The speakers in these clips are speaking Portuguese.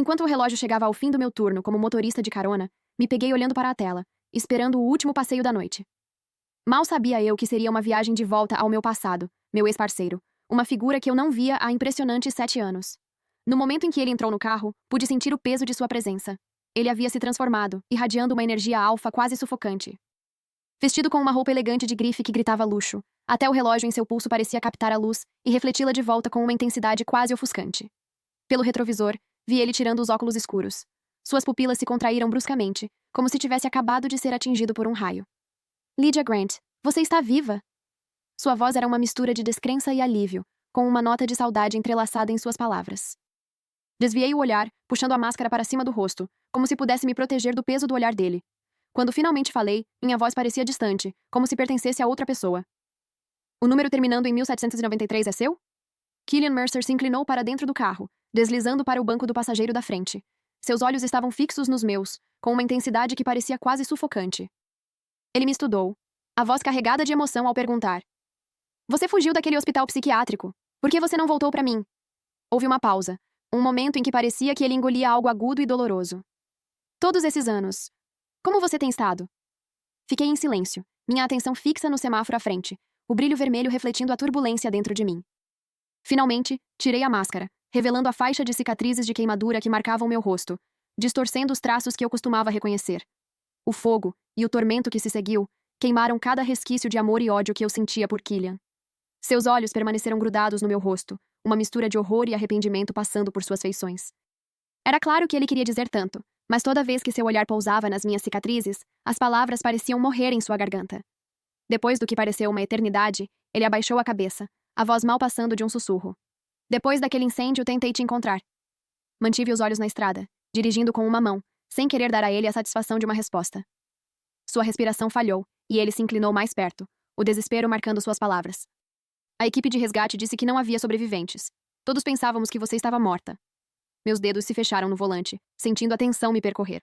Enquanto o relógio chegava ao fim do meu turno como motorista de carona, me peguei olhando para a tela, esperando o último passeio da noite. Mal sabia eu que seria uma viagem de volta ao meu passado, meu ex-parceiro, uma figura que eu não via há impressionantes 7 anos. No momento em que ele entrou no carro, pude sentir o peso de sua presença. Ele havia se transformado, irradiando uma energia alfa quase sufocante. Vestido com uma roupa elegante de grife que gritava luxo, até o relógio em seu pulso parecia captar a luz e refleti-la de volta com uma intensidade quase ofuscante. Pelo retrovisor, vi ele tirando os óculos escuros. Suas pupilas se contraíram bruscamente, como se tivesse acabado de ser atingido por um raio. Lydia Grant, você está viva! Sua voz era uma mistura de descrença e alívio, com uma nota de saudade entrelaçada em suas palavras. Desviei o olhar, puxando a máscara para cima do rosto, como se pudesse me proteger do peso do olhar dele. Quando finalmente falei, minha voz parecia distante, como se pertencesse a outra pessoa. O número terminando em 1793 é seu? Killian Mercer se inclinou para dentro do carro, deslizando para o banco do passageiro da frente. Seus olhos estavam fixos nos meus, com uma intensidade que parecia quase sufocante. Ele me estudou, a voz carregada de emoção ao perguntar: Você fugiu daquele hospital psiquiátrico. Por que você não voltou para mim? Houve uma pausa, um momento em que parecia que ele engolia algo agudo e doloroso. Todos esses anos. Como você tem estado? Fiquei em silêncio, minha atenção fixa no semáforo à frente, o brilho vermelho refletindo a turbulência dentro de mim. Finalmente, tirei a máscara, revelando a faixa de cicatrizes de queimadura que marcavam meu rosto, distorcendo os traços que eu costumava reconhecer. O fogo, e o tormento que se seguiu, queimaram cada resquício de amor e ódio que eu sentia por Killian. Seus olhos permaneceram grudados no meu rosto, uma mistura de horror e arrependimento passando por suas feições. Era claro que ele queria dizer tanto, mas toda vez que seu olhar pousava nas minhas cicatrizes, as palavras pareciam morrer em sua garganta. Depois do que pareceu uma eternidade, ele abaixou a cabeça, a voz mal passando de um sussurro. Depois daquele incêndio, tentei te encontrar. Mantive os olhos na estrada, dirigindo com uma mão, sem querer dar a ele a satisfação de uma resposta. Sua respiração falhou, e ele se inclinou mais perto, o desespero marcando suas palavras. A equipe de resgate disse que não havia sobreviventes. Todos pensávamos que você estava morta. Meus dedos se fecharam no volante, sentindo a tensão me percorrer.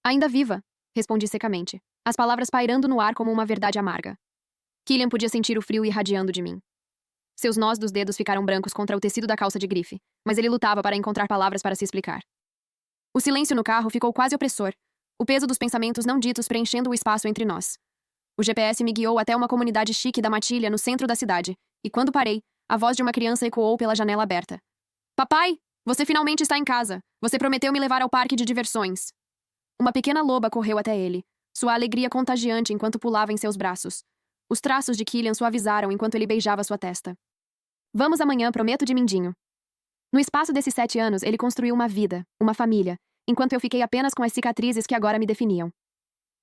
Ainda viva, respondi secamente, as palavras pairando no ar como uma verdade amarga. Killian podia sentir o frio irradiando de mim. Seus nós dos dedos ficaram brancos contra o tecido da calça de grife, mas ele lutava para encontrar palavras para se explicar. O silêncio no carro ficou quase opressor, o peso dos pensamentos não ditos preenchendo o espaço entre nós. O GPS me guiou até uma comunidade chique da matilha no centro da cidade, e quando parei, a voz de uma criança ecoou pela janela aberta. Papai, você finalmente está em casa. Você prometeu me levar ao parque de diversões. Uma pequena loba correu até ele, sua alegria contagiante enquanto pulava em seus braços. Os traços de Killian suavizaram enquanto ele beijava sua testa. Vamos amanhã, prometo de mindinho. No espaço desses 7 anos, ele construiu uma vida, uma família, enquanto eu fiquei apenas com as cicatrizes que agora me definiam.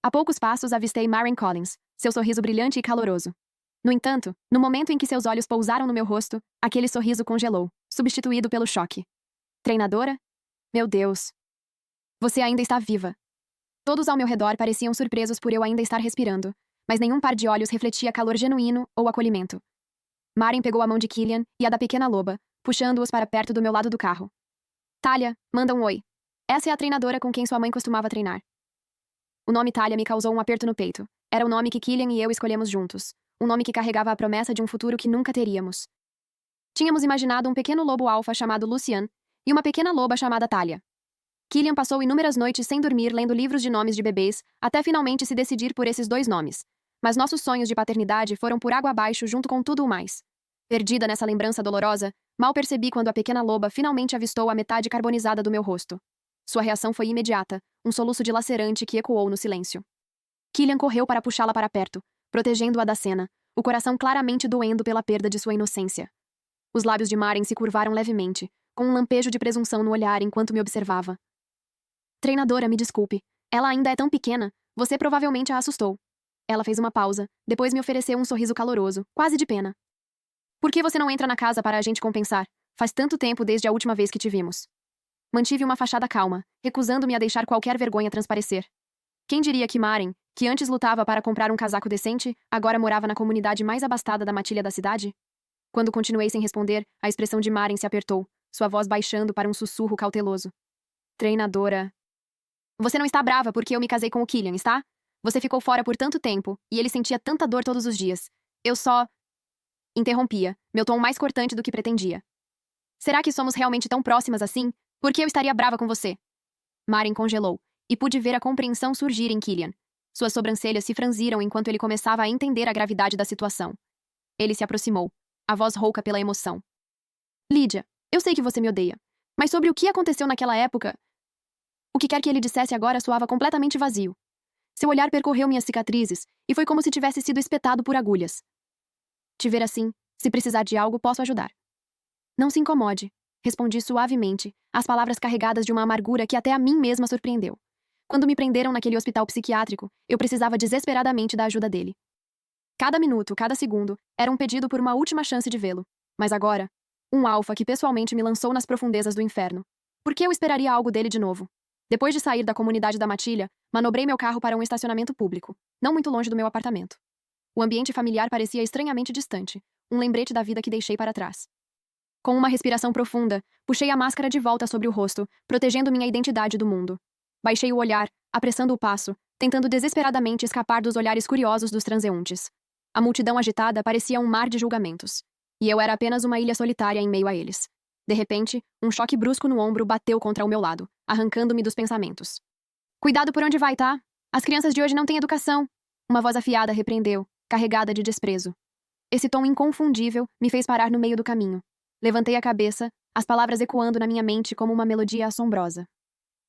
A poucos passos avistei Maren Collins, seu sorriso brilhante e caloroso. No entanto, no momento em que seus olhos pousaram no meu rosto, aquele sorriso congelou, substituído pelo choque. Treinadora? Meu Deus. Você ainda está viva. Todos ao meu redor pareciam surpresos por eu ainda estar respirando, mas nenhum par de olhos refletia calor genuíno ou acolhimento. Maren pegou a mão de Killian e a da pequena loba, puxando-os para perto do meu lado do carro. Talia, manda um oi. Essa é a treinadora com quem sua mãe costumava treinar. O nome Talia me causou um aperto no peito. Era o nome que Killian e eu escolhemos juntos. Um nome que carregava a promessa de um futuro que nunca teríamos. Tínhamos imaginado um pequeno lobo alfa chamado Lucian e uma pequena loba chamada Talia. Killian passou inúmeras noites sem dormir lendo livros de nomes de bebês, até finalmente se decidir por esses 2 nomes. Mas nossos sonhos de paternidade foram por água abaixo junto com tudo o mais. Perdida nessa lembrança dolorosa, mal percebi quando a pequena loba finalmente avistou a metade carbonizada do meu rosto. Sua reação foi imediata, um soluço dilacerante que ecoou no silêncio. Killian correu para puxá-la para perto, protegendo-a da cena, o coração claramente doendo pela perda de sua inocência. Os lábios de Maren se curvaram levemente, com um lampejo de presunção no olhar enquanto me observava. Treinadora, me desculpe. Ela ainda é tão pequena, você provavelmente a assustou. Ela fez uma pausa, depois me ofereceu um sorriso caloroso, quase de pena. Por que você não entra na casa para a gente compensar? Faz tanto tempo desde a última vez que te vimos. Mantive uma fachada calma, recusando-me a deixar qualquer vergonha transparecer. Quem diria que Maren, que antes lutava para comprar um casaco decente, agora morava na comunidade mais abastada da matilha da cidade? Quando continuei sem responder, a expressão de Maren se apertou, sua voz baixando para um sussurro cauteloso. Treinadora. Você não está brava porque eu me casei com o Killian, está? Você ficou fora por tanto tempo, e ele sentia tanta dor todos os dias. Eu só... Interrompia, meu tom mais cortante do que pretendia. Será que somos realmente tão próximas assim? Por que eu estaria brava com você? Maren congelou, e pude ver a compreensão surgir em Killian. Suas sobrancelhas se franziram enquanto ele começava a entender a gravidade da situação. Ele se aproximou, a voz rouca pela emoção. Lídia, eu sei que você me odeia, mas sobre o que aconteceu naquela época... O que quer que ele dissesse agora soava completamente vazio. Seu olhar percorreu minhas cicatrizes, e foi como se tivesse sido espetado por agulhas. Te ver assim, se precisar de algo, posso ajudar. Não se incomode, respondi suavemente, as palavras carregadas de uma amargura que até a mim mesma surpreendeu. Quando me prenderam naquele hospital psiquiátrico, eu precisava desesperadamente da ajuda dele. Cada minuto, cada segundo, era um pedido por uma última chance de vê-lo. Mas agora, um alfa que pessoalmente me lançou nas profundezas do inferno. Por que eu esperaria algo dele de novo? Depois de sair da comunidade da matilha, manobrei meu carro para um estacionamento público, não muito longe do meu apartamento. O ambiente familiar parecia estranhamente distante, um lembrete da vida que deixei para trás. Com uma respiração profunda, puxei a máscara de volta sobre o rosto, protegendo minha identidade do mundo. Baixei o olhar, apressando o passo, tentando desesperadamente escapar dos olhares curiosos dos transeuntes. A multidão agitada parecia um mar de julgamentos. E eu era apenas uma ilha solitária em meio a eles. De repente, um choque brusco no ombro bateu contra o meu lado, arrancando-me dos pensamentos. Cuidado por onde vai, tá? As crianças de hoje não têm educação. Uma voz afiada repreendeu, carregada de desprezo. Esse tom inconfundível me fez parar no meio do caminho. Levantei a cabeça, as palavras ecoando na minha mente como uma melodia assombrosa.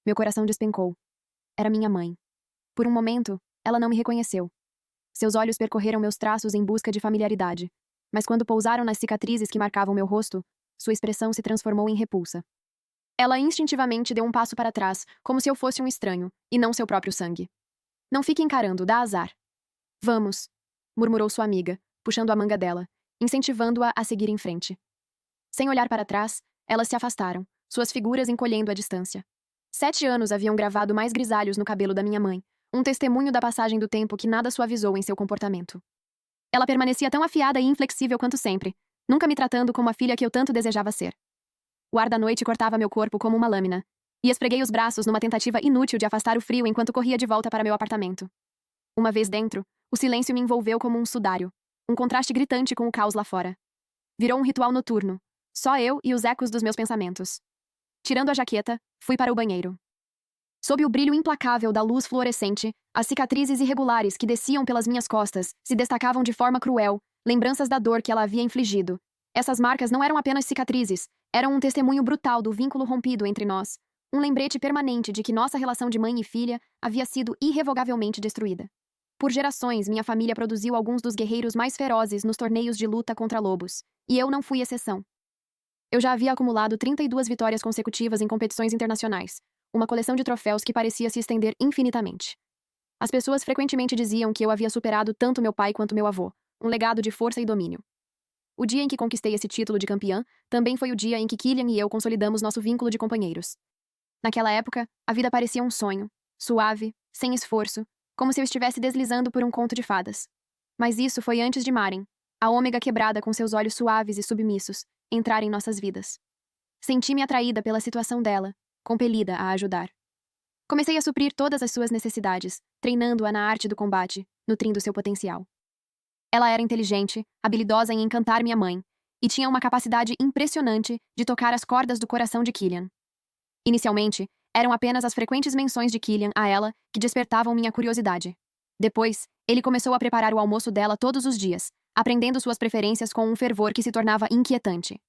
Meu coração despencou. Era minha mãe. Por um momento, ela não me reconheceu. Seus olhos percorreram meus traços em busca de familiaridade, mas quando pousaram nas cicatrizes que marcavam meu rosto, sua expressão se transformou em repulsa. Ela instintivamente deu um passo para trás, como se eu fosse um estranho, e não seu próprio sangue. Não fique encarando, dá azar. Vamos, murmurou sua amiga, puxando a manga dela, incentivando-a a seguir em frente. Sem olhar para trás, elas se afastaram, suas figuras encolhendo à distância. 7 anos haviam gravado mais grisalhos no cabelo da minha mãe, um testemunho da passagem do tempo que nada suavizou em seu comportamento. Ela permanecia tão afiada e inflexível quanto sempre, nunca me tratando como a filha que eu tanto desejava ser. O ar da noite cortava meu corpo como uma lâmina, e esfreguei os braços numa tentativa inútil de afastar o frio enquanto corria de volta para meu apartamento. Uma vez dentro, o silêncio me envolveu como um sudário, um contraste gritante com o caos lá fora. Virou um ritual noturno, só eu e os ecos dos meus pensamentos. Tirando a jaqueta, fui para o banheiro. Sob o brilho implacável da luz fluorescente, as cicatrizes irregulares que desciam pelas minhas costas se destacavam de forma cruel, lembranças da dor que ela havia infligido. Essas marcas não eram apenas cicatrizes, eram um testemunho brutal do vínculo rompido entre nós, um lembrete permanente de que nossa relação de mãe e filha havia sido irrevogavelmente destruída. Por gerações, minha família produziu alguns dos guerreiros mais ferozes nos torneios de luta contra lobos, e eu não fui exceção. Eu já havia acumulado 32 vitórias consecutivas em competições internacionais, uma coleção de troféus que parecia se estender infinitamente. As pessoas frequentemente diziam que eu havia superado tanto meu pai quanto meu avô, um legado de força e domínio. O dia em que conquistei esse título de campeã também foi o dia em que Killian e eu consolidamos nosso vínculo de companheiros. Naquela época, a vida parecia um sonho, suave, sem esforço, como se eu estivesse deslizando por um conto de fadas. Mas isso foi antes de Maren, a ômega quebrada com seus olhos suaves e submissos, entrar em nossas vidas. Senti-me atraída pela situação dela, compelida a ajudar. Comecei a suprir todas as suas necessidades, treinando-a na arte do combate, nutrindo seu potencial. Ela era inteligente, habilidosa em encantar minha mãe, e tinha uma capacidade impressionante de tocar as cordas do coração de Killian. Inicialmente, eram apenas as frequentes menções de Killian a ela que despertavam minha curiosidade. Depois, ele começou a preparar o almoço dela todos os dias, aprendendo suas preferências com um fervor que se tornava inquietante.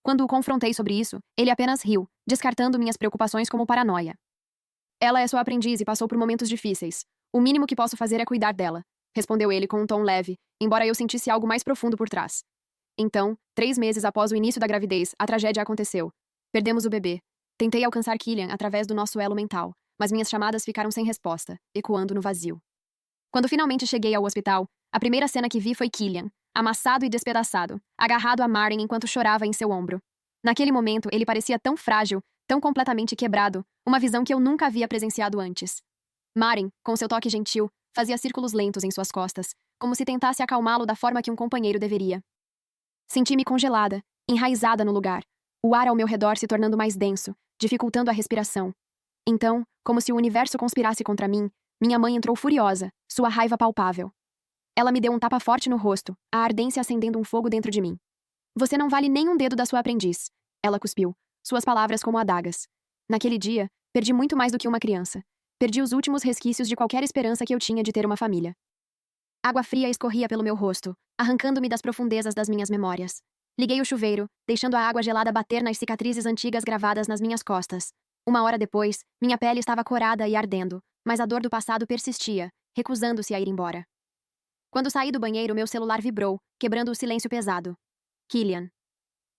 Quando o confrontei sobre isso, ele apenas riu, descartando minhas preocupações como paranoia. Ela é sua aprendiz e passou por momentos difíceis. O mínimo que posso fazer é cuidar dela, respondeu ele com um tom leve, embora eu sentisse algo mais profundo por trás. Então, 3 meses após o início da gravidez, a tragédia aconteceu. Perdemos o bebê. Tentei alcançar Killian através do nosso elo mental, mas minhas chamadas ficaram sem resposta, ecoando no vazio. Quando finalmente cheguei ao hospital, a primeira cena que vi foi Killian, amassado e despedaçado, agarrado a Maren enquanto chorava em seu ombro. Naquele momento, ele parecia tão frágil, tão completamente quebrado, uma visão que eu nunca havia presenciado antes. Maren, com seu toque gentil, fazia círculos lentos em suas costas, como se tentasse acalmá-lo da forma que um companheiro deveria. Senti-me congelada, enraizada no lugar, o ar ao meu redor se tornando mais denso, dificultando a respiração. Então, como se o universo conspirasse contra mim, minha mãe entrou furiosa, sua raiva palpável. Ela me deu um tapa forte no rosto, a ardência acendendo um fogo dentro de mim. Você não vale nem um dedo da sua aprendiz, ela cuspiu, suas palavras como adagas. Naquele dia, perdi muito mais do que uma criança. Perdi os últimos resquícios de qualquer esperança que eu tinha de ter uma família. Água fria escorria pelo meu rosto, arrancando-me das profundezas das minhas memórias. Liguei o chuveiro, deixando a água gelada bater nas cicatrizes antigas gravadas nas minhas costas. Uma hora depois, minha pele estava corada e ardendo, mas a dor do passado persistia, recusando-se a ir embora. Quando saí do banheiro, meu celular vibrou, quebrando o silêncio pesado. Killian.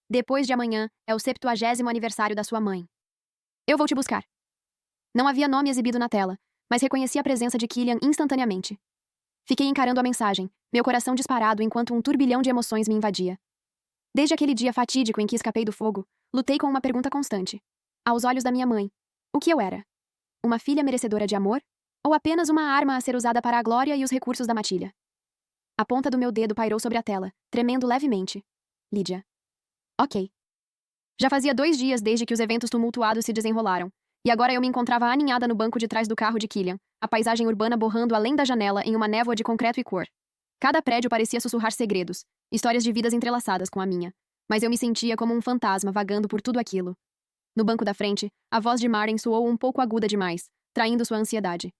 Depois de amanhã, é o 70º aniversário da sua mãe. Eu vou te buscar. Não havia nome exibido na tela, mas reconheci a presença de Killian instantaneamente. Fiquei encarando a mensagem, meu coração disparado enquanto um turbilhão de emoções me invadia. Desde aquele dia fatídico em que escapei do fogo, lutei com uma pergunta constante. Aos olhos da minha mãe, o que eu era? Uma filha merecedora de amor? Ou apenas uma arma a ser usada para a glória e os recursos da matilha? A ponta do meu dedo pairou sobre a tela, tremendo levemente. Lídia. Ok. Já fazia 2 dias desde que os eventos tumultuados se desenrolaram, e agora eu me encontrava aninhada no banco de trás do carro de Killian, a paisagem urbana borrando além da janela em uma névoa de concreto e cor. Cada prédio parecia sussurrar segredos, histórias de vidas entrelaçadas com a minha, mas eu me sentia como um fantasma vagando por tudo aquilo. No banco da frente, a voz de Maren soou um pouco aguda demais, traindo sua ansiedade.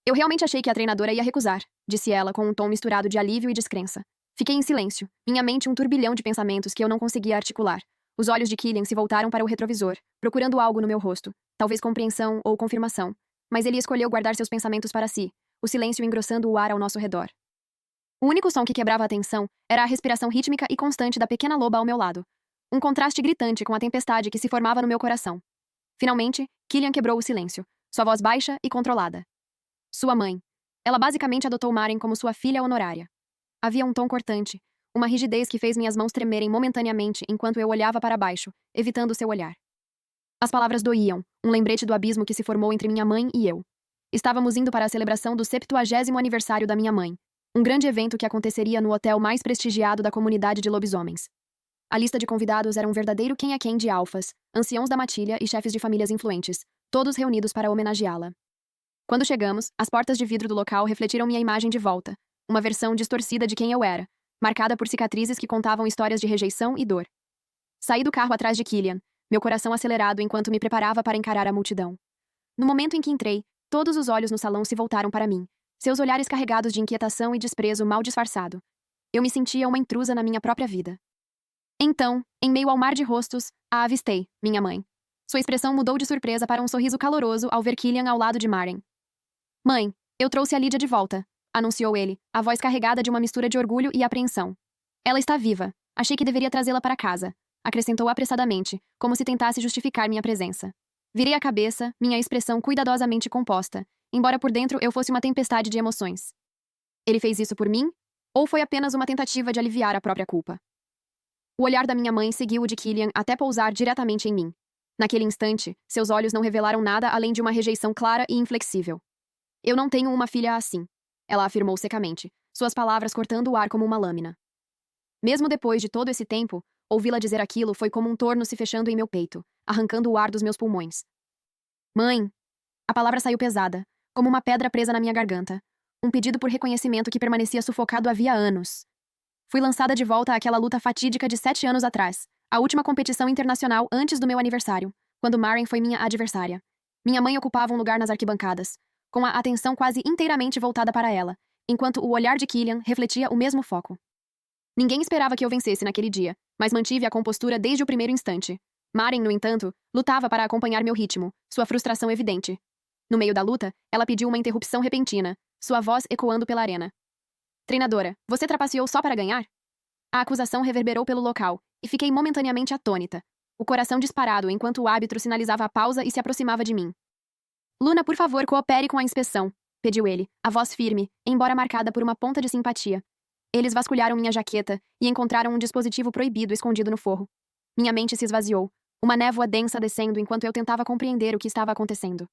Eu realmente achei que a treinadora ia recusar, disse ela com um tom misturado de alívio e descrença. Fiquei em silêncio, minha mente um turbilhão de pensamentos que eu não conseguia articular. Os olhos de Killian se voltaram para o retrovisor, procurando algo no meu rosto, talvez compreensão ou confirmação, mas ele escolheu guardar seus pensamentos para si, o silêncio engrossando o ar ao nosso redor. O único som que quebrava a tensão era a respiração rítmica e constante da pequena loba ao meu lado, um contraste gritante com a tempestade que se formava no meu coração. Finalmente, Killian quebrou o silêncio, sua voz baixa e controlada. Sua mãe. Ela basicamente adotou Maren como sua filha honorária. Havia um tom cortante, uma rigidez que fez minhas mãos tremerem momentaneamente enquanto eu olhava para baixo, evitando seu olhar. As palavras doíam, um lembrete do abismo que se formou entre minha mãe e eu. Estávamos indo para a celebração do 70º aniversário da minha mãe, um grande evento que aconteceria no hotel mais prestigiado da comunidade de lobisomens. A lista de convidados era um verdadeiro quem é quem de alfas, anciãos da matilha e chefes de famílias influentes, todos reunidos para homenageá-la. Quando chegamos, as portas de vidro do local refletiram minha imagem de volta, uma versão distorcida de quem eu era, marcada por cicatrizes que contavam histórias de rejeição e dor. Saí do carro atrás de Killian, meu coração acelerado enquanto me preparava para encarar a multidão. No momento em que entrei, todos os olhos no salão se voltaram para mim, seus olhares carregados de inquietação e desprezo mal disfarçado. Eu me sentia uma intrusa na minha própria vida. Então, em meio ao mar de rostos, a avistei, minha mãe. Sua expressão mudou de surpresa para um sorriso caloroso ao ver Killian ao lado de Maren. Mãe, eu trouxe a Lídia de volta, anunciou ele, a voz carregada de uma mistura de orgulho e apreensão. Ela está viva. Achei que deveria trazê-la para casa, acrescentou apressadamente, como se tentasse justificar minha presença. Virei a cabeça, minha expressão cuidadosamente composta, embora por dentro eu fosse uma tempestade de emoções. Ele fez isso por mim? Ou foi apenas uma tentativa de aliviar a própria culpa? O olhar da minha mãe seguiu o de Killian até pousar diretamente em mim. Naquele instante, seus olhos não revelaram nada além de uma rejeição clara e inflexível. Eu não tenho uma filha assim, ela afirmou secamente, suas palavras cortando o ar como uma lâmina. Mesmo depois de todo esse tempo, ouvi-la dizer aquilo foi como um torno se fechando em meu peito, arrancando o ar dos meus pulmões. Mãe! A palavra saiu pesada, como uma pedra presa na minha garganta. Um pedido por reconhecimento que permanecia sufocado havia anos. Fui lançada de volta àquela luta fatídica de 7 anos atrás, a última competição internacional antes do meu aniversário, quando Maren foi minha adversária. Minha mãe ocupava um lugar nas arquibancadas, com a atenção quase inteiramente voltada para ela, enquanto o olhar de Killian refletia o mesmo foco. Ninguém esperava que eu vencesse naquele dia, mas mantive a compostura desde o primeiro instante. Maren, no entanto, lutava para acompanhar meu ritmo, sua frustração evidente. No meio da luta, ela pediu uma interrupção repentina, sua voz ecoando pela arena. Treinadora, você trapaceou só para ganhar? A acusação reverberou pelo local, e fiquei momentaneamente atônita, o coração disparado enquanto o árbitro sinalizava a pausa e se aproximava de mim. Luna, por favor, coopere com a inspeção, pediu ele, a voz firme, embora marcada por uma ponta de simpatia. Eles vasculharam minha jaqueta e encontraram um dispositivo proibido escondido no forro. Minha mente se esvaziou, uma névoa densa descendo enquanto eu tentava compreender o que estava acontecendo.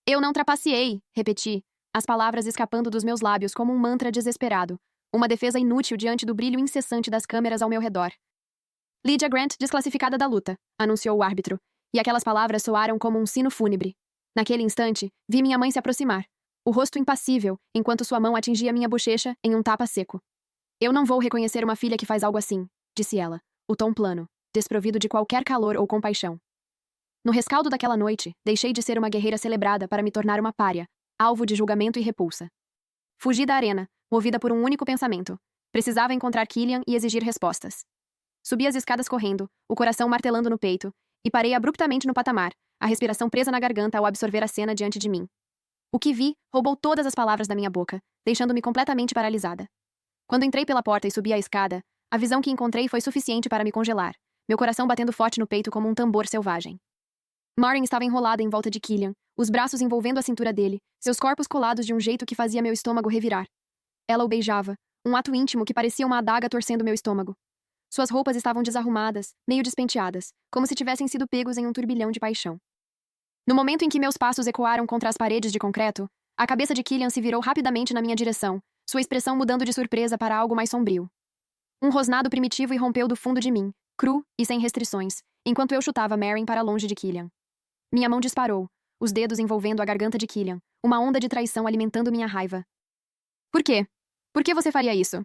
Eu não trapaceei, repeti, as palavras escapando dos meus lábios como um mantra desesperado, uma defesa inútil diante do brilho incessante das câmeras ao meu redor. Lydia Grant desclassificada da luta, anunciou o árbitro, e aquelas palavras soaram como um sino fúnebre. Naquele instante, vi minha mãe se aproximar, o rosto impassível, enquanto sua mão atingia minha bochecha em um tapa seco. Eu não vou reconhecer uma filha que faz algo assim, disse ela, o tom plano, desprovido de qualquer calor ou compaixão. No rescaldo daquela noite, deixei de ser uma guerreira celebrada para me tornar uma pária, alvo de julgamento e repulsa. Fugi da arena, movida por um único pensamento. Precisava encontrar Killian e exigir respostas. Subi as escadas correndo, o coração martelando no peito, e parei abruptamente no patamar, a respiração presa na garganta ao absorver a cena diante de mim. O que vi roubou todas as palavras da minha boca, deixando-me completamente paralisada. Quando entrei pela porta e subi a escada, a visão que encontrei foi suficiente para me congelar, meu coração batendo forte no peito como um tambor selvagem. Marin estava enrolada em volta de Killian, os braços envolvendo a cintura dele, seus corpos colados de um jeito que fazia meu estômago revirar. Ela o beijava, um ato íntimo que parecia uma adaga torcendo meu estômago. Suas roupas estavam desarrumadas, meio despenteadas, como se tivessem sido pegos em um turbilhão de paixão. No momento em que meus passos ecoaram contra as paredes de concreto, a cabeça de Killian se virou rapidamente na minha direção, sua expressão mudando de surpresa para algo mais sombrio. Um rosnado primitivo irrompeu do fundo de mim, cru e sem restrições, enquanto eu chutava Marin para longe de Killian. Minha mão disparou, os dedos envolvendo a garganta de Killian, uma onda de traição alimentando minha raiva. Por quê? Por que você faria isso?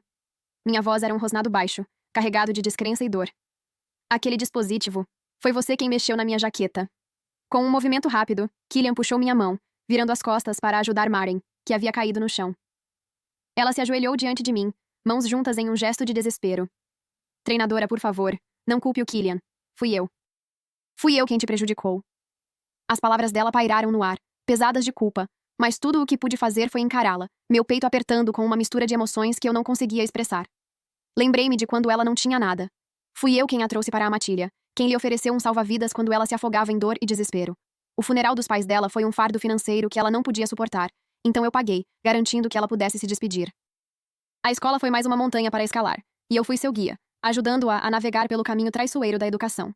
Minha voz era um rosnado baixo, carregado de descrença e dor. Aquele dispositivo. Foi você quem mexeu na minha jaqueta. Com um movimento rápido, Killian puxou minha mão, virando as costas para ajudar Marin, que havia caído no chão. Ela se ajoelhou diante de mim, mãos juntas em um gesto de desespero. Treinadora, por favor, não culpe o Killian. Fui eu. Fui eu quem te prejudicou. As palavras dela pairaram no ar, pesadas de culpa, mas tudo o que pude fazer foi encará-la, meu peito apertando com uma mistura de emoções que eu não conseguia expressar. Lembrei-me de quando ela não tinha nada. Fui eu quem a trouxe para a matilha, quem lhe ofereceu um salva-vidas quando ela se afogava em dor e desespero. O funeral dos pais dela foi um fardo financeiro que ela não podia suportar, então eu paguei, garantindo que ela pudesse se despedir. A escola foi mais uma montanha para escalar, e eu fui seu guia, ajudando-a a navegar pelo caminho traiçoeiro da educação.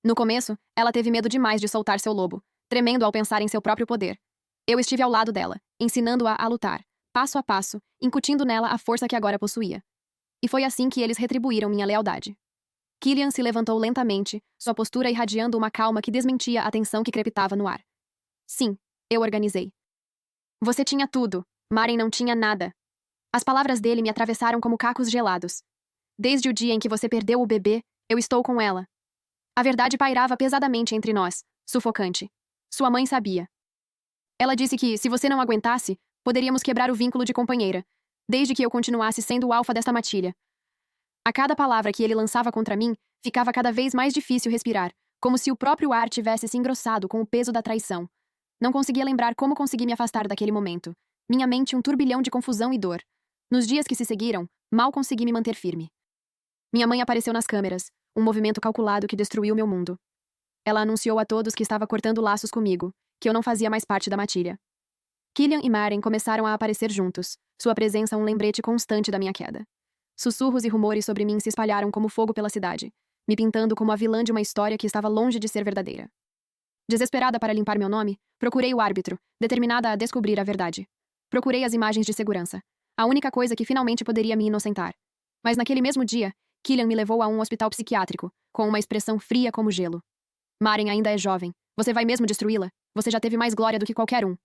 No começo, ela teve medo demais de soltar seu lobo, tremendo ao pensar em seu próprio poder. Eu estive ao lado dela, ensinando-a a lutar, passo a passo, incutindo nela a força que agora possuía. E foi assim que eles retribuíram minha lealdade. Killian se levantou lentamente, sua postura irradiando uma calma que desmentia a tensão que crepitava no ar. Sim, eu organizei. Você tinha tudo, Marin não tinha nada. As palavras dele me atravessaram como cacos gelados. Desde o dia em que você perdeu o bebê, eu estou com ela. A verdade pairava pesadamente entre nós, sufocante. Sua mãe sabia. Ela disse que, se você não aguentasse, poderíamos quebrar o vínculo de companheira, desde que eu continuasse sendo o alfa desta matilha. A cada palavra que ele lançava contra mim, ficava cada vez mais difícil respirar, como se o próprio ar tivesse se engrossado com o peso da traição. Não conseguia lembrar como consegui me afastar daquele momento. Minha mente um turbilhão de confusão e dor. Nos dias que se seguiram, mal consegui me manter firme. Minha mãe apareceu nas câmeras, um movimento calculado que destruiu meu mundo. Ela anunciou a todos que estava cortando laços comigo, que eu não fazia mais parte da matilha. Killian e Marin começaram a aparecer juntos, sua presença um lembrete constante da minha queda. Sussurros e rumores sobre mim se espalharam como fogo pela cidade, me pintando como a vilã de uma história que estava longe de ser verdadeira. Desesperada para limpar meu nome, procurei o árbitro, determinada a descobrir a verdade. Procurei as imagens de segurança, a única coisa que finalmente poderia me inocentar. Mas naquele mesmo dia, Killian me levou a um hospital psiquiátrico, com uma expressão fria como gelo. Marin ainda é jovem. Você vai mesmo destruí-la? Você já teve mais glória do que qualquer um.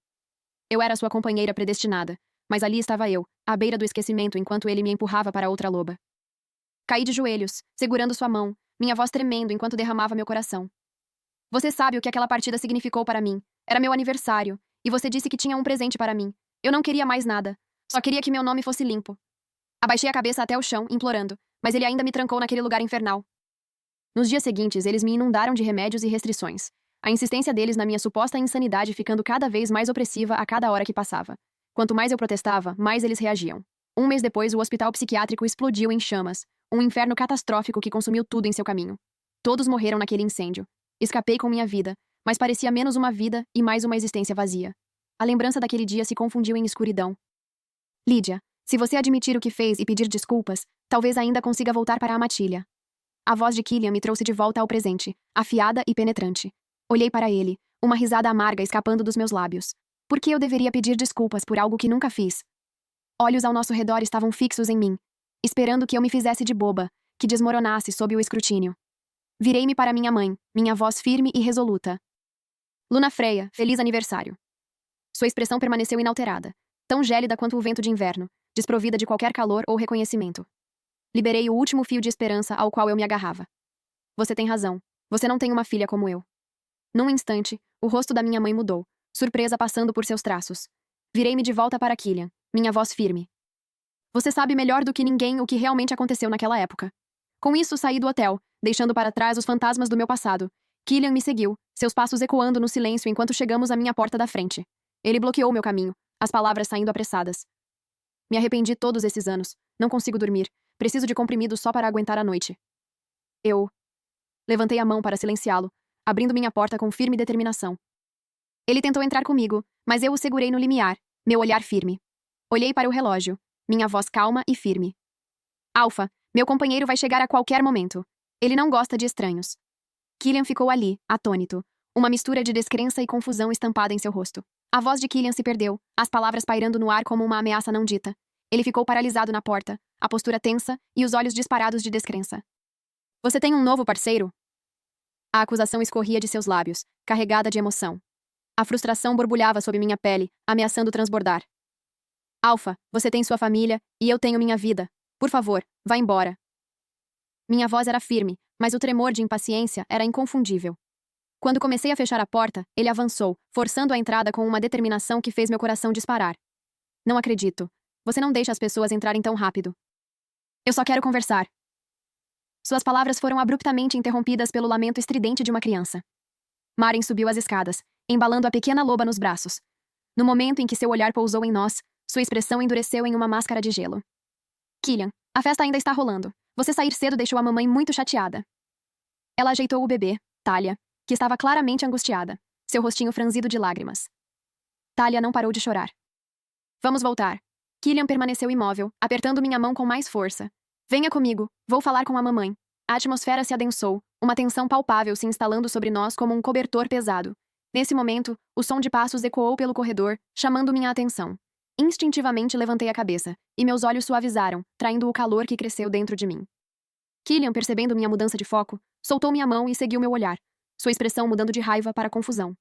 Eu era sua companheira predestinada, mas ali estava eu, à beira do esquecimento enquanto ele me empurrava para outra loba. Caí de joelhos, segurando sua mão, minha voz tremendo enquanto derramava meu coração. Você sabe o que aquela partida significou para mim. Era meu aniversário, e você disse que tinha um presente para mim. Eu não queria mais nada. Só queria que meu nome fosse limpo. Abaixei a cabeça até o chão, implorando, mas ele ainda me trancou naquele lugar infernal. Nos dias seguintes, eles me inundaram de remédios e restrições, a insistência deles na minha suposta insanidade ficando cada vez mais opressiva a cada hora que passava. Quanto mais eu protestava, mais eles reagiam. Um mês depois, o hospital psiquiátrico explodiu em chamas, um inferno catastrófico que consumiu tudo em seu caminho. Todos morreram naquele incêndio. Escapei com minha vida, mas parecia menos uma vida e mais uma existência vazia. A lembrança daquele dia se confundiu em escuridão. Lídia, se você admitir o que fez e pedir desculpas, talvez ainda consiga voltar para a matilha. A voz de Killian me trouxe de volta ao presente, afiada e penetrante. Olhei para ele, uma risada amarga escapando dos meus lábios. Por que eu deveria pedir desculpas por algo que nunca fiz? Olhos ao nosso redor estavam fixos em mim, esperando que eu me fizesse de boba, que desmoronasse sob o escrutínio. Virei-me para minha mãe, minha voz firme e resoluta. Luna Freya, feliz aniversário. Sua expressão permaneceu inalterada, tão gélida quanto o vento de inverno, desprovida de qualquer calor ou reconhecimento. Liberei o último fio de esperança ao qual eu me agarrava. Você tem razão. Você não tem uma filha como eu. Num instante, o rosto da minha mãe mudou, surpresa passando por seus traços. Virei-me de volta para Killian, minha voz firme. Você sabe melhor do que ninguém o que realmente aconteceu naquela época. Com isso, saí do hotel, deixando para trás os fantasmas do meu passado. Killian me seguiu, seus passos ecoando no silêncio enquanto chegamos à minha porta da frente. Ele bloqueou meu caminho, as palavras saindo apressadas. Me arrependi todos esses anos. Não consigo dormir. Preciso de comprimidos só para aguentar a noite. Eu levantei a mão para silenciá-lo, abrindo minha porta com firme determinação. Ele tentou entrar comigo, mas eu o segurei no limiar, meu olhar firme. Olhei para o relógio, minha voz calma e firme. Alpha, meu companheiro vai chegar a qualquer momento. Ele não gosta de estranhos. Killian ficou ali, atônito, uma mistura de descrença e confusão estampada em seu rosto. A voz de Killian se perdeu, as palavras pairando no ar como uma ameaça não dita. Ele ficou paralisado na porta, a postura tensa e os olhos disparados de descrença. Você tem um novo parceiro? A acusação escorria de seus lábios, carregada de emoção. A frustração borbulhava sob minha pele, ameaçando transbordar. Alpha, você tem sua família, e eu tenho minha vida. Por favor, vá embora. Minha voz era firme, mas o tremor de impaciência era inconfundível. Quando comecei a fechar a porta, ele avançou, forçando a entrada com uma determinação que fez meu coração disparar. Não acredito. Você não deixa as pessoas entrarem tão rápido. Eu só quero conversar. Suas palavras foram abruptamente interrompidas pelo lamento estridente de uma criança. Maren subiu as escadas, embalando a pequena loba nos braços. No momento em que seu olhar pousou em nós, sua expressão endureceu em uma máscara de gelo. Killian, a festa ainda está rolando. Você sair cedo deixou a mamãe muito chateada. Ela ajeitou o bebê, Talia, que estava claramente angustiada, seu rostinho franzido de lágrimas. Talia não parou de chorar. Vamos voltar. Killian permaneceu imóvel, apertando minha mão com mais força. Venha comigo, vou falar com a mamãe. A atmosfera se adensou, uma tensão palpável se instalando sobre nós como um cobertor pesado. Nesse momento, o som de passos ecoou pelo corredor, chamando minha atenção. Instintivamente levantei a cabeça, e meus olhos suavizaram, traindo o calor que cresceu dentro de mim. Killian, percebendo minha mudança de foco, soltou minha mão e seguiu meu olhar, sua expressão mudando de raiva para confusão.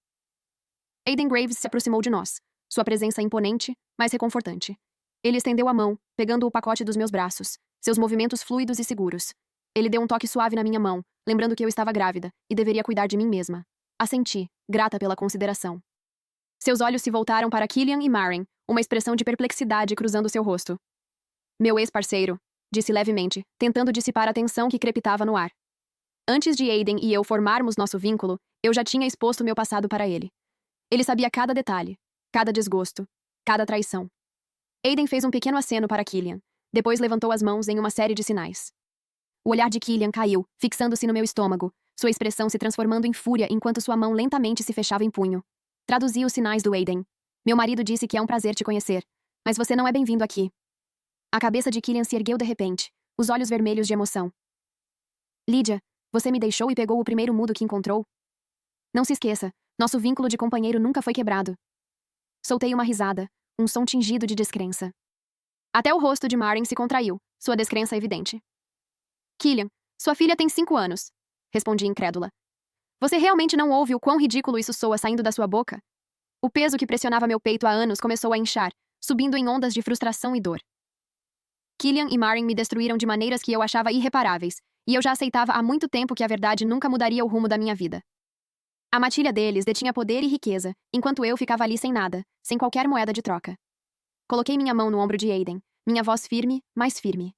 Aiden Graves se aproximou de nós, sua presença imponente, mas reconfortante. Ele estendeu a mão, pegando o pacote dos meus braços, seus movimentos fluidos e seguros. Ele deu um toque suave na minha mão, lembrando que eu estava grávida e deveria cuidar de mim mesma. Assenti, grata pela consideração. Seus olhos se voltaram para Killian e Maren, uma expressão de perplexidade cruzando seu rosto. Meu ex-parceiro, disse levemente, tentando dissipar a tensão que crepitava no ar. Antes de Aiden e eu formarmos nosso vínculo, eu já tinha exposto meu passado para ele. Ele sabia cada detalhe, cada desgosto, cada traição. Aiden fez um pequeno aceno para Killian, depois levantou as mãos em uma série de sinais. O olhar de Killian caiu, fixando-se no meu estômago, sua expressão se transformando em fúria enquanto sua mão lentamente se fechava em punho. Traduzi os sinais do Aiden. Meu marido disse que é um prazer te conhecer, mas você não é bem-vindo aqui. A cabeça de Killian se ergueu de repente, os olhos vermelhos de emoção. Lydia, você me deixou e pegou o primeiro mudo que encontrou? Não se esqueça, nosso vínculo de companheiro nunca foi quebrado. Soltei uma risada, um som tingido de descrença. Até o rosto de Maren se contraiu, sua descrença evidente. Killian, sua filha tem 5 anos. Respondi incrédula. Você realmente não ouve o quão ridículo isso soa saindo da sua boca? O peso que pressionava meu peito há anos começou a inchar, subindo em ondas de frustração e dor. Killian e Maren me destruíram de maneiras que eu achava irreparáveis, e eu já aceitava há muito tempo que a verdade nunca mudaria o rumo da minha vida. A matilha deles detinha poder e riqueza, enquanto eu ficava ali sem nada, sem qualquer moeda de troca. Coloquei minha mão no ombro de Aiden, minha voz firme, mais firme.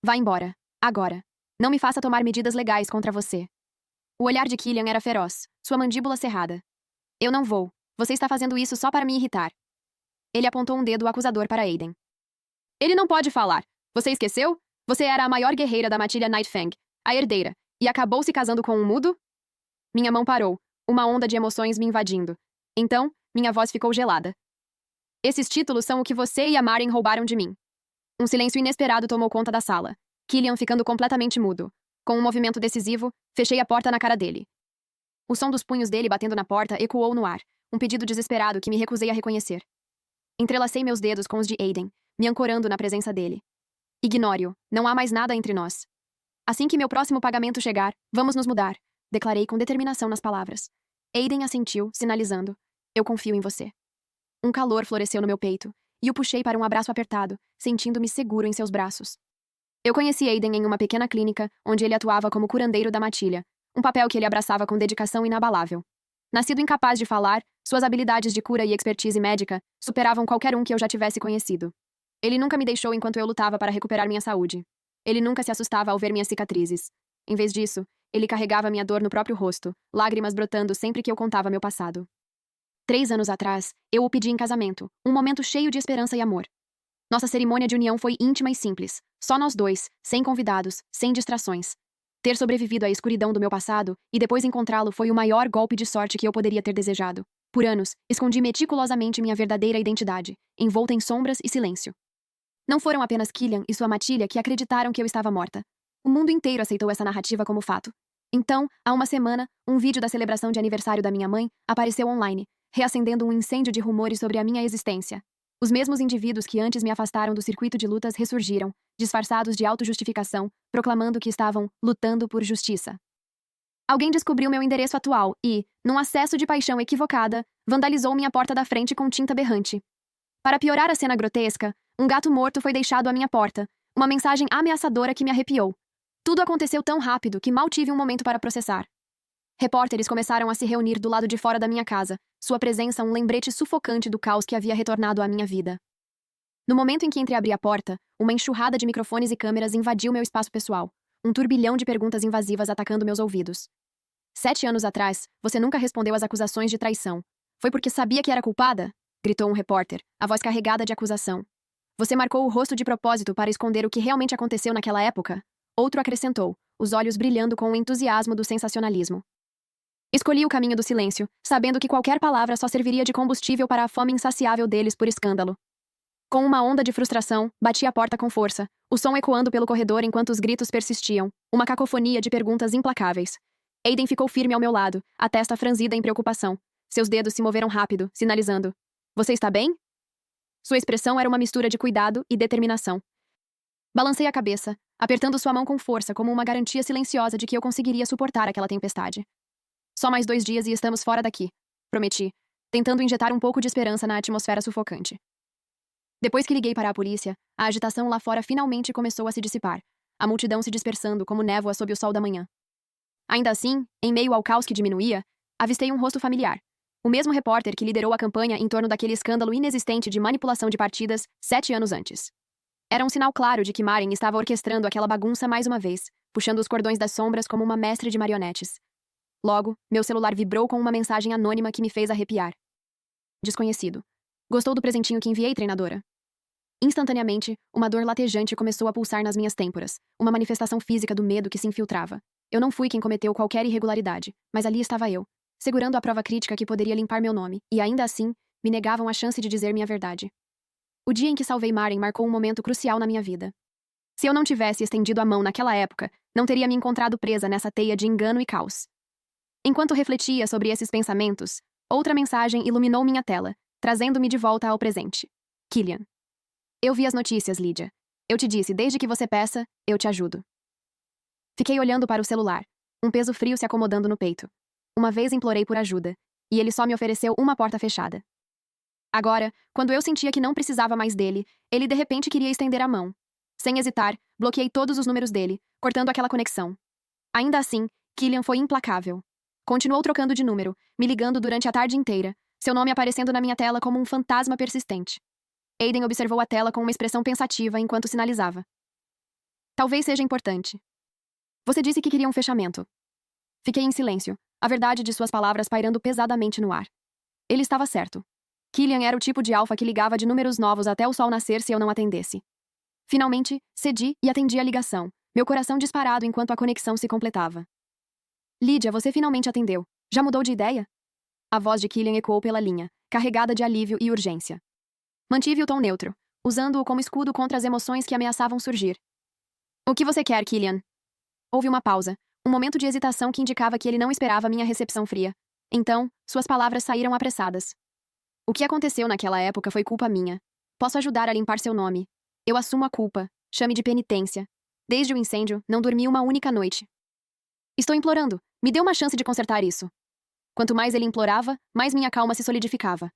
Vá embora, agora. Não me faça tomar medidas legais contra você. O olhar de Killian era feroz, sua mandíbula cerrada. Eu não vou. Você está fazendo isso só para me irritar. Ele apontou um dedo acusador para Aiden. Ele não pode falar. Você esqueceu? Você era a maior guerreira da matilha Nightfang, a herdeira, e acabou se casando com um mudo? Minha mão parou, uma onda de emoções me invadindo. Então, minha voz ficou gelada. Esses títulos são o que você e a Maren roubaram de mim. Um silêncio inesperado tomou conta da sala, Killian ficando completamente mudo. Com um movimento decisivo, fechei a porta na cara dele. O som dos punhos dele batendo na porta ecoou no ar, um pedido desesperado que me recusei a reconhecer. Entrelacei meus dedos com os de Aiden, me ancorando na presença dele. Ignore-o, não há mais nada entre nós. Assim que meu próximo pagamento chegar, vamos nos mudar, declarei com determinação nas palavras. Aiden assentiu, sinalizando. Eu confio em você. Um calor floresceu no meu peito, e o puxei para um abraço apertado, sentindo-me seguro em seus braços. Eu conheci Aiden em uma pequena clínica, onde ele atuava como curandeiro da matilha, um papel que ele abraçava com dedicação inabalável. Nascido incapaz de falar, suas habilidades de cura e expertise médica superavam qualquer um que eu já tivesse conhecido. Ele nunca me deixou enquanto eu lutava para recuperar minha saúde. Ele nunca se assustava ao ver minhas cicatrizes. Em vez disso, ele carregava minha dor no próprio rosto, lágrimas brotando sempre que eu contava meu passado. 3 anos atrás, eu o pedi em casamento, um momento cheio de esperança e amor. Nossa cerimônia de união foi íntima e simples, só nós dois, sem convidados, sem distrações. Ter sobrevivido à escuridão do meu passado e depois encontrá-lo foi o maior golpe de sorte que eu poderia ter desejado. Por anos, escondi meticulosamente minha verdadeira identidade, envolta em sombras e silêncio. Não foram apenas Killian e sua matilha que acreditaram que eu estava morta. O mundo inteiro aceitou essa narrativa como fato. Então, há uma semana, um vídeo da celebração de aniversário da minha mãe apareceu online, reacendendo um incêndio de rumores sobre a minha existência. Os mesmos indivíduos que antes me afastaram do circuito de lutas ressurgiram, disfarçados de autojustificação, proclamando que estavam lutando por justiça. Alguém descobriu meu endereço atual e, num acesso de paixão equivocada, vandalizou minha porta da frente com tinta berrante. Para piorar a cena grotesca, um gato morto foi deixado à minha porta, uma mensagem ameaçadora que me arrepiou. Tudo aconteceu tão rápido que mal tive um momento para processar. Repórteres começaram a se reunir do lado de fora da minha casa, sua presença um lembrete sufocante do caos que havia retornado à minha vida. No momento em que entreabri a porta, uma enxurrada de microfones e câmeras invadiu meu espaço pessoal, um turbilhão de perguntas invasivas atacando meus ouvidos. 7 anos atrás, você nunca respondeu às acusações de traição. Foi porque sabia que era culpada? Gritou um repórter, a voz carregada de acusação. Você marcou o rosto de propósito para esconder o que realmente aconteceu naquela época? Outro acrescentou, os olhos brilhando com o entusiasmo do sensacionalismo. Escolhi o caminho do silêncio, sabendo que qualquer palavra só serviria de combustível para a fome insaciável deles por escândalo. Com uma onda de frustração, bati a porta com força, o som ecoando pelo corredor enquanto os gritos persistiam, uma cacofonia de perguntas implacáveis. Aiden ficou firme ao meu lado, a testa franzida em preocupação. Seus dedos se moveram rápido, sinalizando. Você está bem? Sua expressão era uma mistura de cuidado e determinação. Balancei a cabeça, apertando sua mão com força como uma garantia silenciosa de que eu conseguiria suportar aquela tempestade. Só mais 2 dias e estamos fora daqui, prometi, tentando injetar um pouco de esperança na atmosfera sufocante. Depois que liguei para a polícia, a agitação lá fora finalmente começou a se dissipar, a multidão se dispersando como névoa sob o sol da manhã. Ainda assim, em meio ao caos que diminuía, avistei um rosto familiar. O mesmo repórter que liderou a campanha em torno daquele escândalo inexistente de manipulação de partidas 7 anos antes. Era um sinal claro de que Maren estava orquestrando aquela bagunça mais uma vez, puxando os cordões das sombras como uma mestre de marionetes. Logo, meu celular vibrou com uma mensagem anônima que me fez arrepiar. Desconhecido. Gostou do presentinho que enviei, treinadora? Instantaneamente, uma dor latejante começou a pulsar nas minhas têmporas, uma manifestação física do medo que se infiltrava. Eu não fui quem cometeu qualquer irregularidade, mas ali estava eu, segurando a prova crítica que poderia limpar meu nome, e ainda assim, me negavam a chance de dizer minha verdade. O dia em que salvei Maren marcou um momento crucial na minha vida. Se eu não tivesse estendido a mão naquela época, não teria me encontrado presa nessa teia de engano e caos. Enquanto refletia sobre esses pensamentos, outra mensagem iluminou minha tela, trazendo-me de volta ao presente. Killian. Eu vi as notícias, Lydia. Eu te disse, desde que você peça, eu te ajudo. Fiquei olhando para o celular, um peso frio se acomodando no peito. Uma vez implorei por ajuda, e ele só me ofereceu uma porta fechada. Agora, quando eu sentia que não precisava mais dele, ele de repente queria estender a mão. Sem hesitar, bloqueei todos os números dele, cortando aquela conexão. Ainda assim, Killian foi implacável. Continuou trocando de número, me ligando durante a tarde inteira, seu nome aparecendo na minha tela como um fantasma persistente. Aiden observou a tela com uma expressão pensativa enquanto sinalizava. Talvez seja importante. Você disse que queria um fechamento. Fiquei em silêncio, a verdade de suas palavras pairando pesadamente no ar. Ele estava certo. Killian era o tipo de alfa que ligava de números novos até o sol nascer se eu não atendesse. Finalmente, cedi e atendi a ligação, meu coração disparado enquanto a conexão se completava. Lydia, você finalmente atendeu. Já mudou de ideia? A voz de Killian ecoou pela linha, carregada de alívio e urgência. Mantive o tom neutro, usando-o como escudo contra as emoções que ameaçavam surgir. O que você quer, Killian? Houve uma pausa, um momento de hesitação que indicava que ele não esperava minha recepção fria. Então, suas palavras saíram apressadas. O que aconteceu naquela época foi culpa minha. Posso ajudar a limpar seu nome. Eu assumo a culpa. Chame de penitência. Desde o incêndio, não dormi uma única noite. Estou implorando. Me dê uma chance de consertar isso. Quanto mais ele implorava, mais minha calma se solidificava.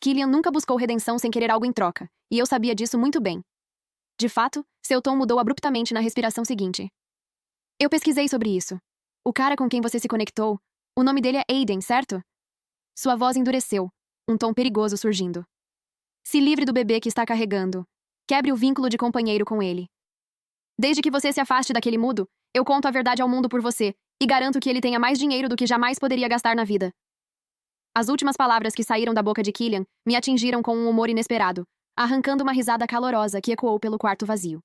Killian nunca buscou redenção sem querer algo em troca, e eu sabia disso muito bem. De fato, seu tom mudou abruptamente na respiração seguinte. Eu pesquisei sobre isso. O cara com quem você se conectou, o nome dele é Aiden, certo? Sua voz endureceu, um tom perigoso surgindo. Se livre do bebê que está carregando. Quebre o vínculo de companheiro com ele. Desde que você se afaste daquele mudo, eu conto a verdade ao mundo por você, e garanto que ele tenha mais dinheiro do que jamais poderia gastar na vida. As últimas palavras que saíram da boca de Killian me atingiram com um humor inesperado, arrancando uma risada calorosa que ecoou pelo quarto vazio.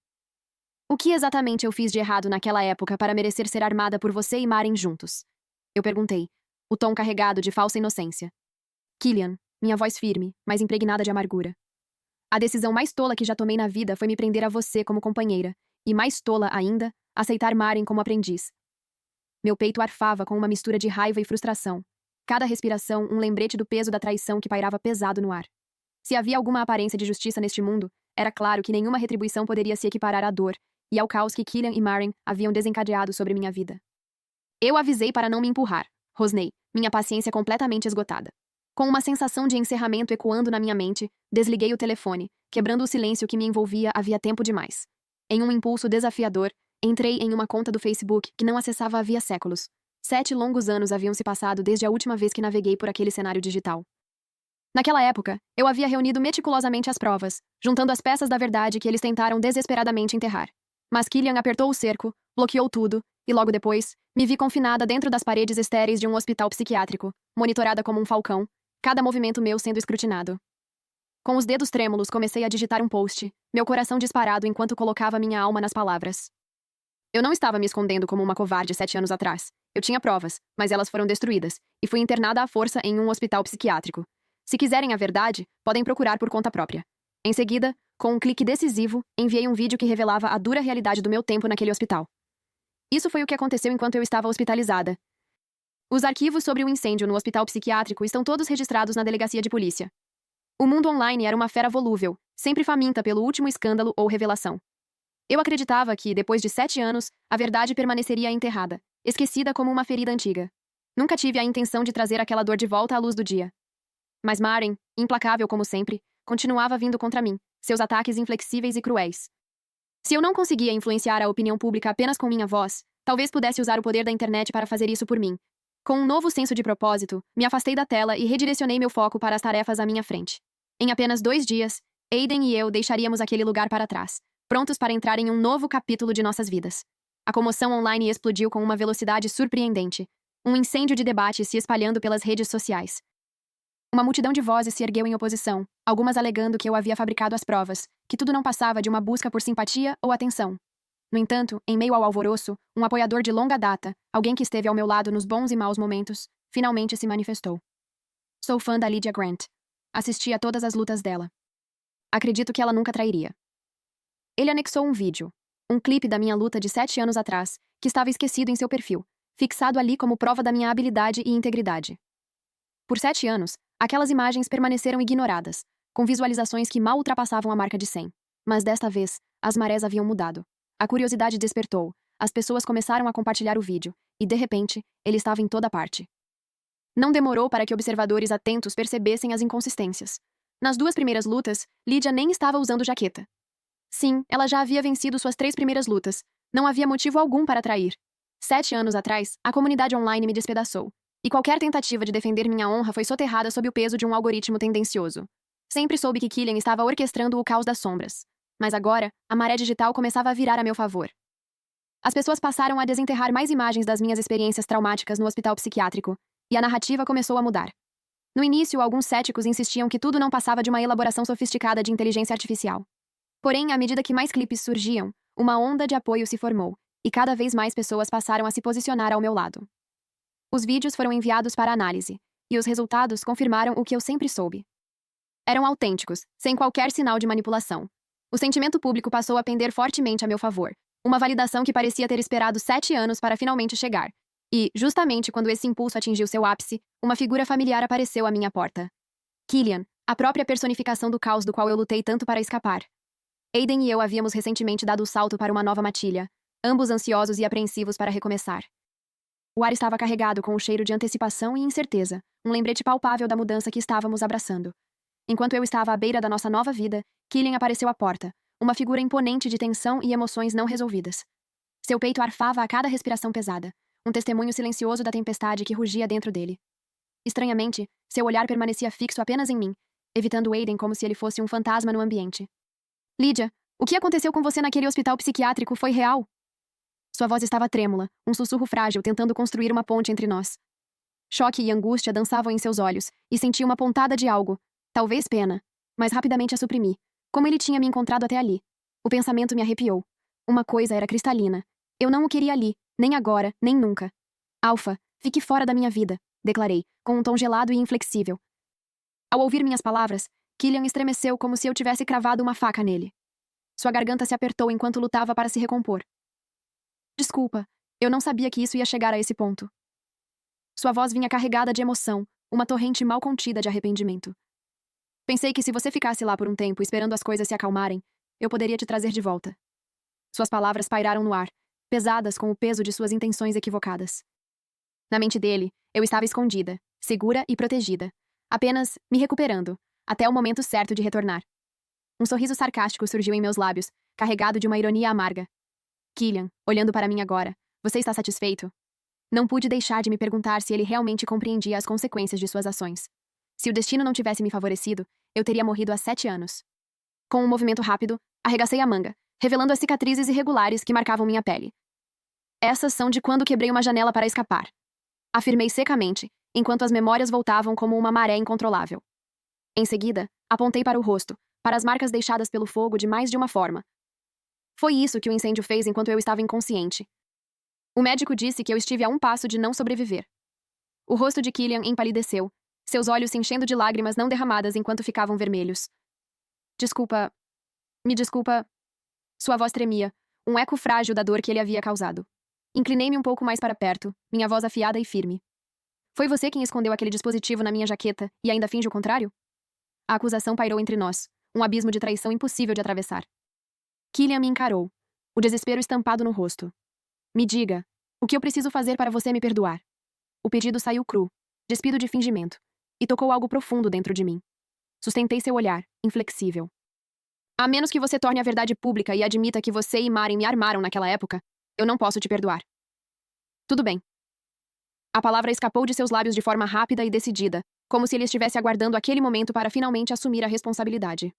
O que exatamente eu fiz de errado naquela época para merecer ser armada por você e Maren juntos? Eu perguntei, o tom carregado de falsa inocência. Killian, minha voz firme, mas impregnada de amargura. A decisão mais tola que já tomei na vida foi me prender a você como companheira, e mais tola ainda, aceitar Maren como aprendiz. Meu peito arfava com uma mistura de raiva e frustração. Cada respiração um lembrete do peso da traição que pairava pesado no ar. Se havia alguma aparência de justiça neste mundo, era claro que nenhuma retribuição poderia se equiparar à dor e ao caos que Killian e Maren haviam desencadeado sobre minha vida. Eu avisei para não me empurrar, rosnei, minha paciência completamente esgotada. Com uma sensação de encerramento ecoando na minha mente, desliguei o telefone, quebrando o silêncio que me envolvia havia tempo demais. Em um impulso desafiador, entrei em uma conta do Facebook que não acessava havia séculos. 7 longos anos haviam se passado desde a última vez que naveguei por aquele cenário digital. Naquela época, eu havia reunido meticulosamente as provas, juntando as peças da verdade que eles tentaram desesperadamente enterrar. Mas Killian apertou o cerco, bloqueou tudo, e logo depois, me vi confinada dentro das paredes estéreis de um hospital psiquiátrico, monitorada como um falcão, cada movimento meu sendo escrutinado. Com os dedos trêmulos comecei a digitar um post, meu coração disparado enquanto colocava minha alma nas palavras. Eu não estava me escondendo como uma covarde 7 anos atrás. Eu tinha provas, mas elas foram destruídas, e fui internada à força em um hospital psiquiátrico. Se quiserem a verdade, podem procurar por conta própria. Em seguida, com um clique decisivo, enviei um vídeo que revelava a dura realidade do meu tempo naquele hospital. Isso foi o que aconteceu enquanto eu estava hospitalizada. Os arquivos sobre o incêndio no hospital psiquiátrico estão todos registrados na delegacia de polícia. O mundo online era uma fera volúvel, sempre faminta pelo último escândalo ou revelação. Eu acreditava que, depois de 7 anos, a verdade permaneceria enterrada, esquecida como uma ferida antiga. Nunca tive a intenção de trazer aquela dor de volta à luz do dia. Mas Maren, implacável como sempre, continuava vindo contra mim, seus ataques inflexíveis e cruéis. Se eu não conseguia influenciar a opinião pública apenas com minha voz, talvez pudesse usar o poder da internet para fazer isso por mim. Com um novo senso de propósito, me afastei da tela e redirecionei meu foco para as tarefas à minha frente. Em apenas 2 dias, Aiden e eu deixaríamos aquele lugar para trás, prontos para entrar em um novo capítulo de nossas vidas. A comoção online explodiu com uma velocidade surpreendente, um incêndio de debate se espalhando pelas redes sociais. Uma multidão de vozes se ergueu em oposição, algumas alegando que eu havia fabricado as provas, que tudo não passava de uma busca por simpatia ou atenção. No entanto, em meio ao alvoroço, um apoiador de longa data, alguém que esteve ao meu lado nos bons e maus momentos, finalmente se manifestou. Sou fã da Lydia Grant. Assisti a todas as lutas dela. Acredito que ela nunca trairia. Ele anexou um vídeo, um clipe da minha luta de 7 anos atrás, que estava esquecido em seu perfil, fixado ali como prova da minha habilidade e integridade. Por 7 anos, aquelas imagens permaneceram ignoradas, com visualizações que mal ultrapassavam a marca de 100. Mas desta vez, as marés haviam mudado. A curiosidade despertou, as pessoas começaram a compartilhar o vídeo, e de repente, ele estava em toda parte. Não demorou para que observadores atentos percebessem as inconsistências. Nas 2 primeiras lutas, Lydia nem estava usando jaqueta. Sim, ela já havia vencido suas 3 primeiras lutas. Não havia motivo algum para trair. 7 anos atrás, a comunidade online me despedaçou. E qualquer tentativa de defender minha honra foi soterrada sob o peso de um algoritmo tendencioso. Sempre soube que Killian estava orquestrando o caos das sombras. Mas agora, a maré digital começava a virar a meu favor. As pessoas passaram a desenterrar mais imagens das minhas experiências traumáticas no hospital psiquiátrico, e a narrativa começou a mudar. No início, alguns céticos insistiam que tudo não passava de uma elaboração sofisticada de inteligência artificial. Porém, à medida que mais clipes surgiam, uma onda de apoio se formou, e cada vez mais pessoas passaram a se posicionar ao meu lado. Os vídeos foram enviados para análise, e os resultados confirmaram o que eu sempre soube. Eram autênticos, sem qualquer sinal de manipulação. O sentimento público passou a pender fortemente a meu favor, uma validação que parecia ter esperado 7 anos para finalmente chegar. E, justamente quando esse impulso atingiu seu ápice, uma figura familiar apareceu à minha porta. Killian, a própria personificação do caos do qual eu lutei tanto para escapar. Aiden e eu havíamos recentemente dado o salto para uma nova matilha, ambos ansiosos e apreensivos para recomeçar. O ar estava carregado com o cheiro de antecipação e incerteza, um lembrete palpável da mudança que estávamos abraçando. Enquanto eu estava à beira da nossa nova vida, Killian apareceu à porta, uma figura imponente de tensão e emoções não resolvidas. Seu peito arfava a cada respiração pesada, um testemunho silencioso da tempestade que rugia dentro dele. Estranhamente, seu olhar permanecia fixo apenas em mim, evitando Aiden como se ele fosse um fantasma no ambiente. Lydia, o que aconteceu com você naquele hospital psiquiátrico foi real? Sua voz estava trêmula, um sussurro frágil tentando construir uma ponte entre nós. Choque e angústia dançavam em seus olhos, e senti uma pontada de algo, talvez pena, mas rapidamente a suprimi, como ele tinha me encontrado até ali. O pensamento me arrepiou. Uma coisa era cristalina. Eu não o queria ali, nem agora, nem nunca. Alpha, fique fora da minha vida, declarei, com um tom gelado e inflexível. Ao ouvir minhas palavras, Killian estremeceu como se eu tivesse cravado uma faca nele. Sua garganta se apertou enquanto lutava para se recompor. Desculpa, eu não sabia que isso ia chegar a esse ponto. Sua voz vinha carregada de emoção, uma torrente mal contida de arrependimento. Pensei que se você ficasse lá por um tempo esperando as coisas se acalmarem, eu poderia te trazer de volta. Suas palavras pairaram no ar, pesadas com o peso de suas intenções equivocadas. Na mente dele, eu estava escondida, segura e protegida, apenas me recuperando, até o momento certo de retornar. Um sorriso sarcástico surgiu em meus lábios, carregado de uma ironia amarga. Killian, olhando para mim agora, você está satisfeito? Não pude deixar de me perguntar se ele realmente compreendia as consequências de suas ações. Se o destino não tivesse me favorecido, eu teria morrido há 7 anos. Com um movimento rápido, arregacei a manga, revelando as cicatrizes irregulares que marcavam minha pele. Essas são de quando quebrei uma janela para escapar. Afirmei secamente, enquanto as memórias voltavam como uma maré incontrolável. Em seguida, apontei para o rosto, para as marcas deixadas pelo fogo de mais de uma forma. Foi isso que o incêndio fez enquanto eu estava inconsciente. O médico disse que eu estive a um passo de não sobreviver. O rosto de Killian empalideceu, seus olhos se enchendo de lágrimas não derramadas enquanto ficavam vermelhos. Desculpa. Me desculpa. Sua voz tremia, um eco frágil da dor que ele havia causado. Inclinei-me um pouco mais para perto, minha voz afiada e firme. Foi você quem escondeu aquele dispositivo na minha jaqueta e ainda finge o contrário? A acusação pairou entre nós, um abismo de traição impossível de atravessar. Killian me encarou, o desespero estampado no rosto. Me diga, o que eu preciso fazer para você me perdoar? O pedido saiu cru, despido de fingimento, e tocou algo profundo dentro de mim. Sustentei seu olhar, inflexível. A menos que você torne a verdade pública e admita que você e Maren me armaram naquela época, eu não posso te perdoar. Tudo bem. A palavra escapou de seus lábios de forma rápida e decidida, como se ele estivesse aguardando aquele momento para finalmente assumir a responsabilidade.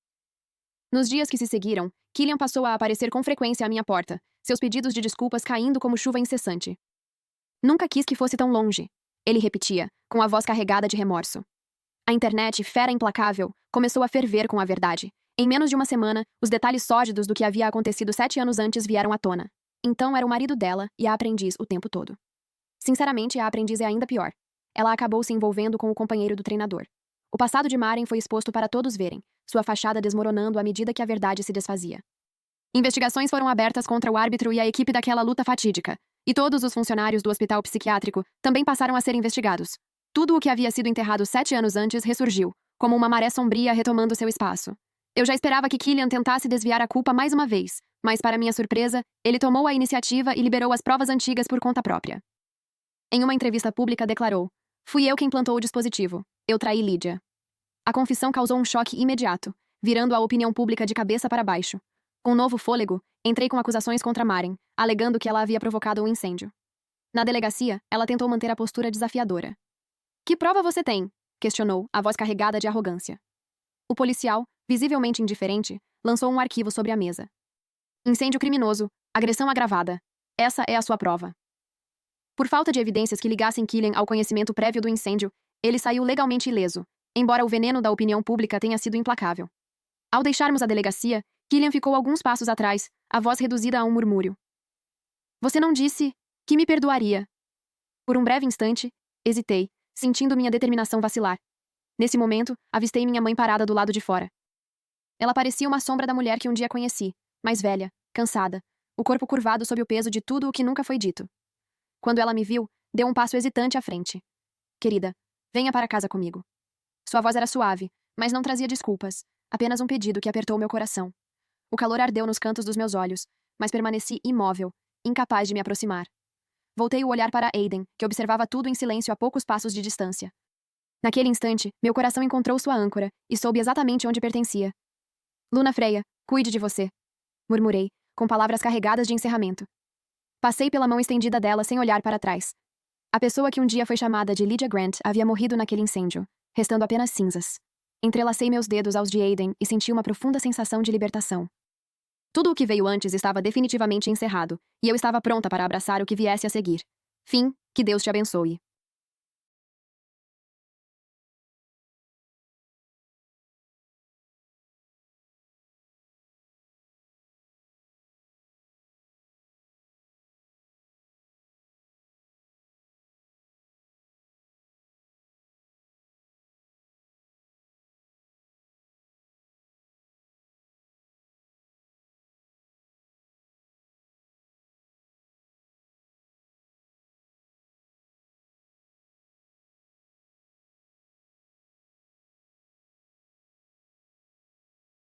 Nos dias que se seguiram, Killian passou a aparecer com frequência à minha porta, seus pedidos de desculpas caindo como chuva incessante. Nunca quis que fosse tão longe, ele repetia, com a voz carregada de remorso. A internet, fera implacável, começou a ferver com a verdade. Em menos de uma semana, os detalhes sórdidos do que havia acontecido 7 anos antes vieram à tona. Então era o marido dela e a aprendiz o tempo todo. Sinceramente, a aprendiz é ainda pior. Ela acabou se envolvendo com o companheiro do treinador. O passado de Maren foi exposto para todos verem, sua fachada desmoronando à medida que a verdade se desfazia. Investigações foram abertas contra o árbitro e a equipe daquela luta fatídica, e todos os funcionários do hospital psiquiátrico também passaram a ser investigados. Tudo o que havia sido enterrado 7 anos antes ressurgiu, como uma maré sombria retomando seu espaço. Eu já esperava que Killian tentasse desviar a culpa mais uma vez, mas para minha surpresa, ele tomou a iniciativa e liberou as provas antigas por conta própria. Em uma entrevista pública declarou: "Fui eu quem plantou o dispositivo. Eu traí Lydia." A confissão causou um choque imediato, virando a opinião pública de cabeça para baixo. Com novo fôlego, entrei com acusações contra Maren, alegando que ela havia provocado um incêndio. Na delegacia, ela tentou manter a postura desafiadora. "Que prova você tem?" questionou, a voz carregada de arrogância. O policial, visivelmente indiferente, lançou um arquivo sobre a mesa. "Incêndio criminoso, agressão agravada. Essa é a sua prova." Por falta de evidências que ligassem Killian ao conhecimento prévio do incêndio, ele saiu legalmente ileso, embora o veneno da opinião pública tenha sido implacável. Ao deixarmos a delegacia, Killian ficou alguns passos atrás, a voz reduzida a um murmúrio. "Você não disse que me perdoaria." Por um breve instante, hesitei, sentindo minha determinação vacilar. Nesse momento, avistei minha mãe parada do lado de fora. Ela parecia uma sombra da mulher que um dia conheci, mais velha, cansada, o corpo curvado sob o peso de tudo o que nunca foi dito. Quando ela me viu, deu um passo hesitante à frente. "Querida, venha para casa comigo." Sua voz era suave, mas não trazia desculpas, apenas um pedido que apertou meu coração. O calor ardeu nos cantos dos meus olhos, mas permaneci imóvel, incapaz de me aproximar. Voltei o olhar para Aiden, que observava tudo em silêncio a poucos passos de distância. Naquele instante, meu coração encontrou sua âncora e soube exatamente onde pertencia. "Luna Freya, cuide de você", murmurei, com palavras carregadas de encerramento. Passei pela mão estendida dela sem olhar para trás. A pessoa que um dia foi chamada de Lydia Grant havia morrido naquele incêndio, restando apenas cinzas. Entrelacei meus dedos aos de Aiden e senti uma profunda sensação de libertação. Tudo o que veio antes estava definitivamente encerrado, e eu estava pronta para abraçar o que viesse a seguir. Fim, que Deus te abençoe.